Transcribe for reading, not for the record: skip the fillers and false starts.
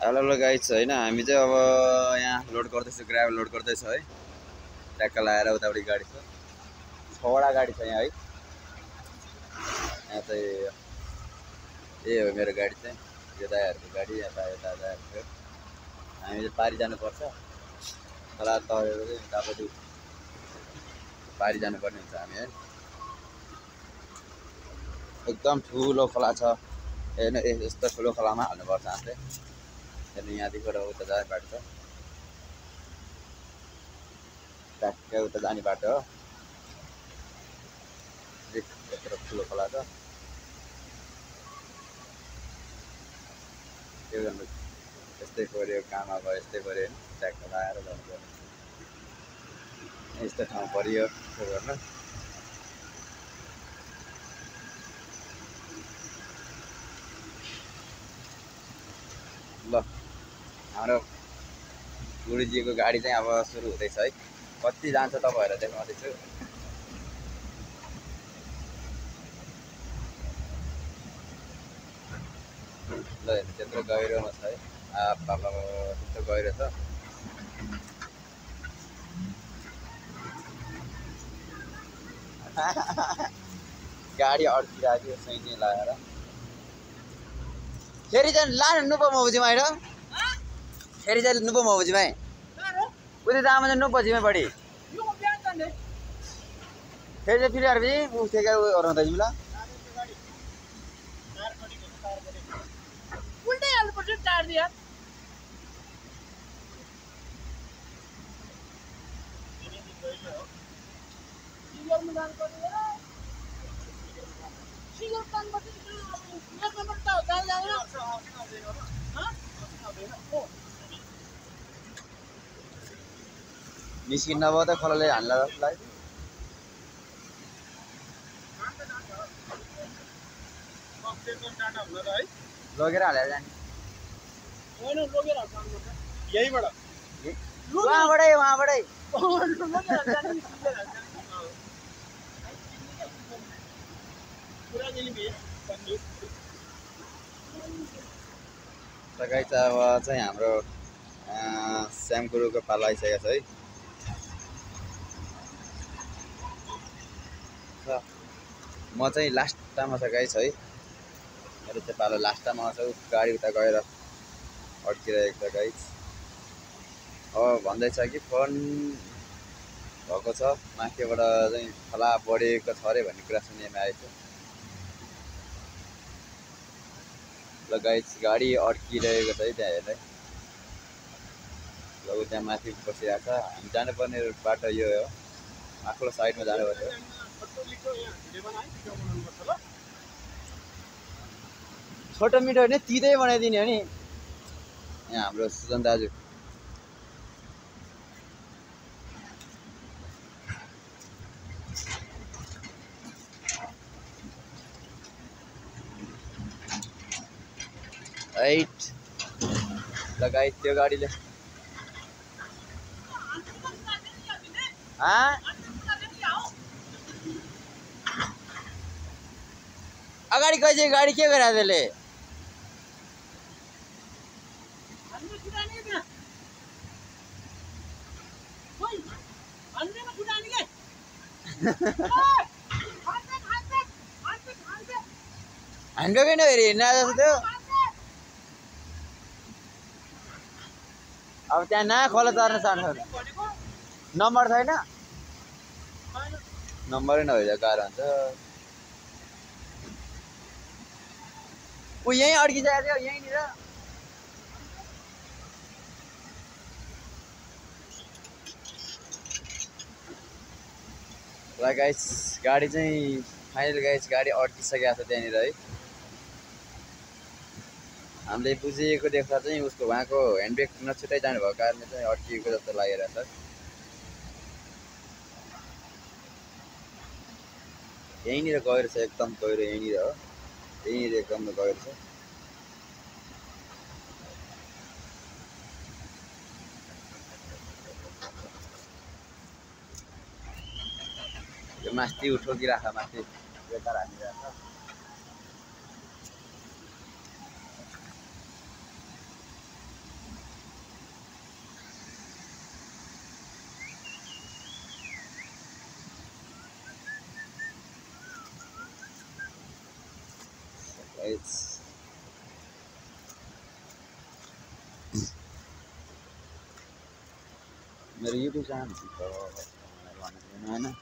hello guys हैन हामी चाहिँ अब यहाँ लोड गर्दैछौँ ग्राभल लोड गर्दैछ है ट्याक्क लाएर उतापट्टि गाडी छ 6वटा गाडी छ यहाँ है यहाँ चाहिँ यही हो मेरो गाडी चाहिँ यो दाइहरुको गाडी यता यता दाइहरुको हामी चाहिँ पारी जानुपर्छ खोला तरेर चाहिँ उतापट्टि पारी जानुपर्ने हुन्छ हामी है एकदम ठुलो खोला छ हैन यस्तो ठुलो खोलामा हाल्नुपर्छ हामीले अनि यहाँदेखिबाट उता जाने बाटो छ ट्याक्कै उता जाने बाटो हो यत्रो ठुलो खोला छ के गर्नु यस्तै पर्यो काम अब यस्तै पर्यो ट्याक्क लाएर जानुपर्ने यस्तो ठाउँ परियो के गर्नु ल हाम्रो गुरुजीको गाडी चाहिँ अब सुरु हुँदैछ है कति जान्छ तपाईहरुलाई देखाउँदैछु ल हेर्नु त्यत्रो गहिरोमा छ है बाबा त्यस्तो गहिरो छ गाडी अड्किरहेको सैनी लगाएर फेरि चाहिँ लानु नुपो मौजीमा आएर फेरि चाहिँ नुपो मौजीमा उति दाम चाहिँ नुपो जिम्मे पड़ी फेरि चाहिँ फेरि अर्बी उठेका ओराउँदा जिम्ला उल्टे हाल्नु पर्छ टार दिया निस्किन्न भयो त खोलाले हान्ला जसलाई लगेर हालेर जाने यहीबाट वहाँबाटै गाइस अब चाहिँ हाम्रो श्याम गुरुको पालो आइसकेको छ है म चाहिँ लास्टमा छ गाइस है मेरो चाहिँ पालो लास्टमा छ गाडी उता गएर अड्किरहेको छ गाइस अब भन्दैछ कि फोन भएको छ माथिबाट चाहिँ खोला बढेको छ अरे भन्ने कुरा सुनेमा आएछ ल गाइस गाडी अड्किरहेको छ है त्यहाँ हेर्दै ल त्यहाँ माथि बसिरहेको छ हामी जानुपर्ने बाटो यो हो माथिल्लो साइडमा जानुपर्छ छोटो मिठो होइन तितै बनाइदिने हो नि यहाँ हाम्रो सुजन दाजु राइट लगायत त्यो गाडीले अगाडि गए गाडी के गरे त्यसले हाम्रो किन हेरि हिँड्न जस्तो थियो अब त्यहाँ न खोला तर्न सक्छ नम्बर छैन नम्बरै नभए गाह्रो हुन्छ ऊ यहीँ अड्किसकेको थियो यहीँनिर ल गाइस गाडी चाहिँ फाइनल गाइस गाडी अड्किसकेको छ त्यहाँनिर है हामीले बुझिएको देख्दा चाहिँ उसको उहाँको ह्यान्डब्रेक नछुटाइ जानुभएको कारणले चाहिँ अड्किएको जस्तो लागिरहेछ यहीँनिर गएर छ एकदम गहिरो यहीँनिर हो यहीँनिर एकदम गहिरो छ यो माथि उठो कि राख माथि बेकार हानिरहेछ गाइस मेरो युट्युब च्यानल है